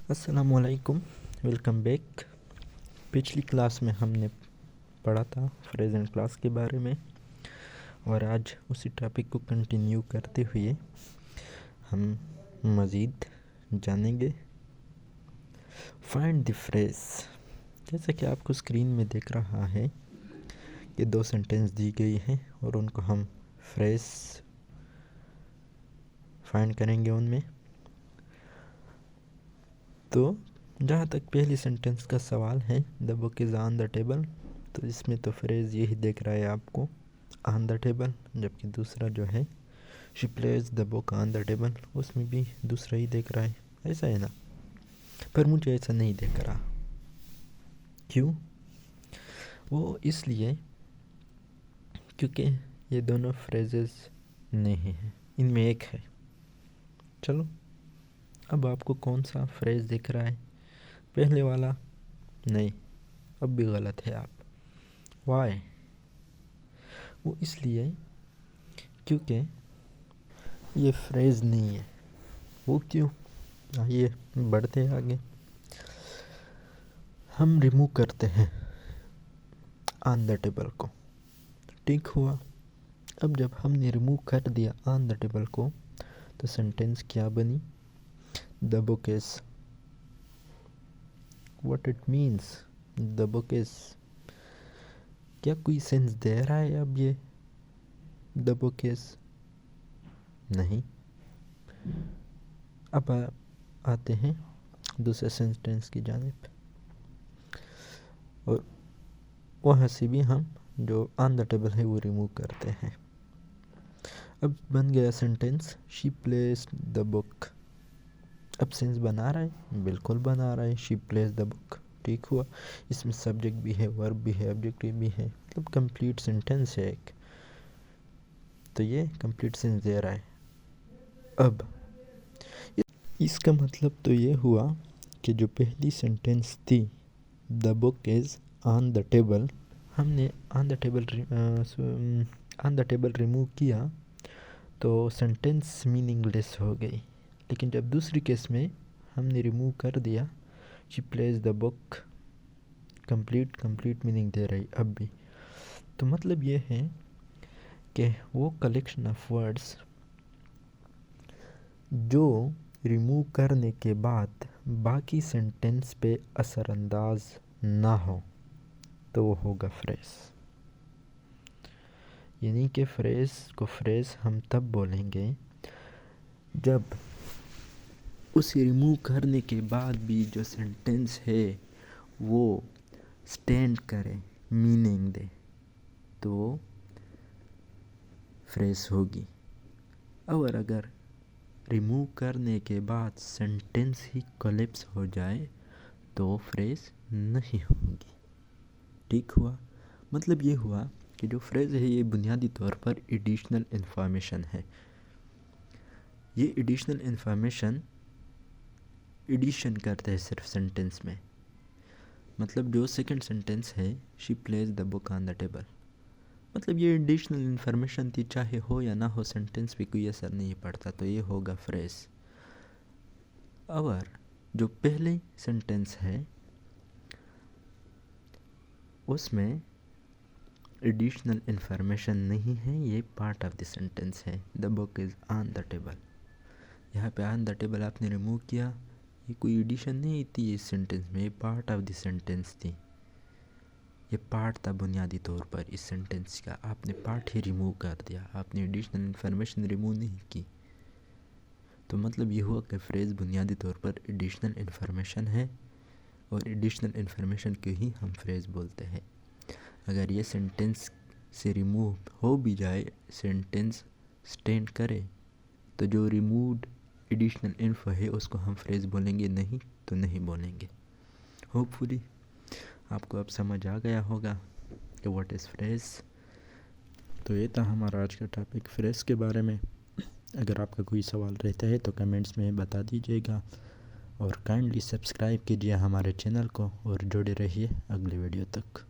अस्सलामु अलैकुम, welcome back. पिछली क्लास में हमने पढ़ा था फ्रेज एंड क्लास के बारे में और आज उसी टॉपिक को कंटिन्यू करते हुए हम मज़ीद जानेंगे। Find the phrase. जैसा कि आपको स्क्रीन में दिख रहा है कि दो सेंटेंस दी गई हैं और उनको हम फ्रेज फाइंड करेंगे उनमें। तो जहाँ तक पहली सेंटेंस का सवाल है, the book is on the table, तो इसमें तो फ्रेज़ यही दिख रहा है आपको, ऑन द टेबल। जबकि दूसरा जो है, she plays the book on the table, उसमें भी दूसरा ही दिख रहा है। ऐसा है ना, पर मुझे ऐसा नहीं दिख रहा। क्यों? वो इसलिए क्योंकि ये दोनों फ्रेजेस नहीं हैं, इनमें एक है। चलो, अब आपको कौन सा फ्रेज दिख रहा है? पहले वाला? नहीं, अब भी गलत है आप। वाई? वो इसलिए क्योंकि ये फ्रेज नहीं है। वो क्यों? आइए बढ़ते आगे। हम रिमूव करते हैं ऑन द टेबल को, ठीक हुआ। अब जब हमने रिमूव कर दिया ऑन द टेबल को, तो सेंटेंस क्या बनी? The book is, what it means? The book is, क्या कोई सेंस दे रहा है अब ये द बुक इज? नहीं। अब आते हैं दूसरे सेंटेंस की जानिब, और वहाँ से भी हम जो ऑन द टेबल है वो रिमूव करते हैं। अब बन गया sentence, she placed the book. अब सेंस बना रहा है? बिल्कुल बना रहा है। शी प्लेस द बुक, ठीक हुआ। इसमें सब्जेक्ट भी है, वर्ब भी है, ऑब्जेक्टिव भी है, मतलब कंप्लीट सेंटेंस है एक। तो ये कंप्लीट सेंस दे रहा है। अब इसका मतलब तो ये हुआ कि जो पहली सेंटेंस थी, the book is on the table, हमने ऑन द टेबल रिमूव किया तो सेंटेंस मीनिंगलेस हो गई। लेकिन जब दूसरी केस में हमने रिमूव कर दिया, she plays the book, complete meaning दे रही अब भी। तो मतलब ये है कि वो कलेक्शन ऑफ वर्ड्स जो रिमूव करने के बाद बाकी सेंटेंस पे असरअंदाज ना हो, तो वो होगा फ्रेज। यानी कि फ्रेज को फ्रेज हम तब बोलेंगे जब उसे रिमूव करने के बाद भी जो सेंटेंस है वो स्टैंड करे, मीनिंग दे, तो फ्रेज होगी। और अगर रिमूव करने के बाद सेंटेंस ही कोलैप्स हो जाए तो फ्रेज नहीं होगी, ठीक हुआ। मतलब ये हुआ कि जो फ्रेज है ये बुनियादी तौर पर एडिशनल इन्फॉर्मेशन है। ये एडिशनल इन्फॉर्मेशन एडिशन करता है सिर्फ सेंटेंस में। मतलब जो सेकंड सेंटेंस है, she plays the book on the table, मतलब ये एडिशनल इन्फॉर्मेशन थी, चाहे हो या ना हो सेंटेंस पे कोई असर नहीं पड़ता, तो ये होगा फ्रेज। और जो पहले सेंटेंस है उसमें एडिशनल इन्फॉर्मेशन नहीं है, ये पार्ट ऑफ द सेंटेंस है। The book is on the table, यहाँ पे ऑन द टेबल आपने रिमूव किया, ये कोई एडिशन नहीं थी इस सेंटेंस में, ये पार्ट ऑफ द सेंटेंस थी। ये पार्ट था बुनियादी तौर पर इस सेंटेंस का, आपने पार्ट ही रिमूव कर दिया, आपने एडिशनल इन्फॉर्मेशन रिमूव नहीं की। तो मतलब ये हुआ कि फ्रेज़ बुनियादी तौर पर एडिशनल इन्फॉर्मेशन है और एडिशनल इन्फॉर्मेशन को ही हम फ्रेज़ बोलते हैं। अगर ये सेंटेंस से रिमूव हो भी जाए, सेंटेंस स्टैंड करे, तो जो रिमूव्ड एडिशनल इन्फो है उसको हम फ्रेज़ बोलेंगे, नहीं तो नहीं बोलेंगे। होपफुली आपको अब समझ आ गया होगा कि व्हाट इज़ फ्रेज़। तो ये था हमारा आज का टॉपिक फ्रेज़ के बारे में। अगर आपका कोई सवाल रहता है तो कमेंट्स में बता दीजिएगा और काइंडली सब्सक्राइब कीजिए हमारे चैनल को और जुड़े रहिए अगले वीडियो तक।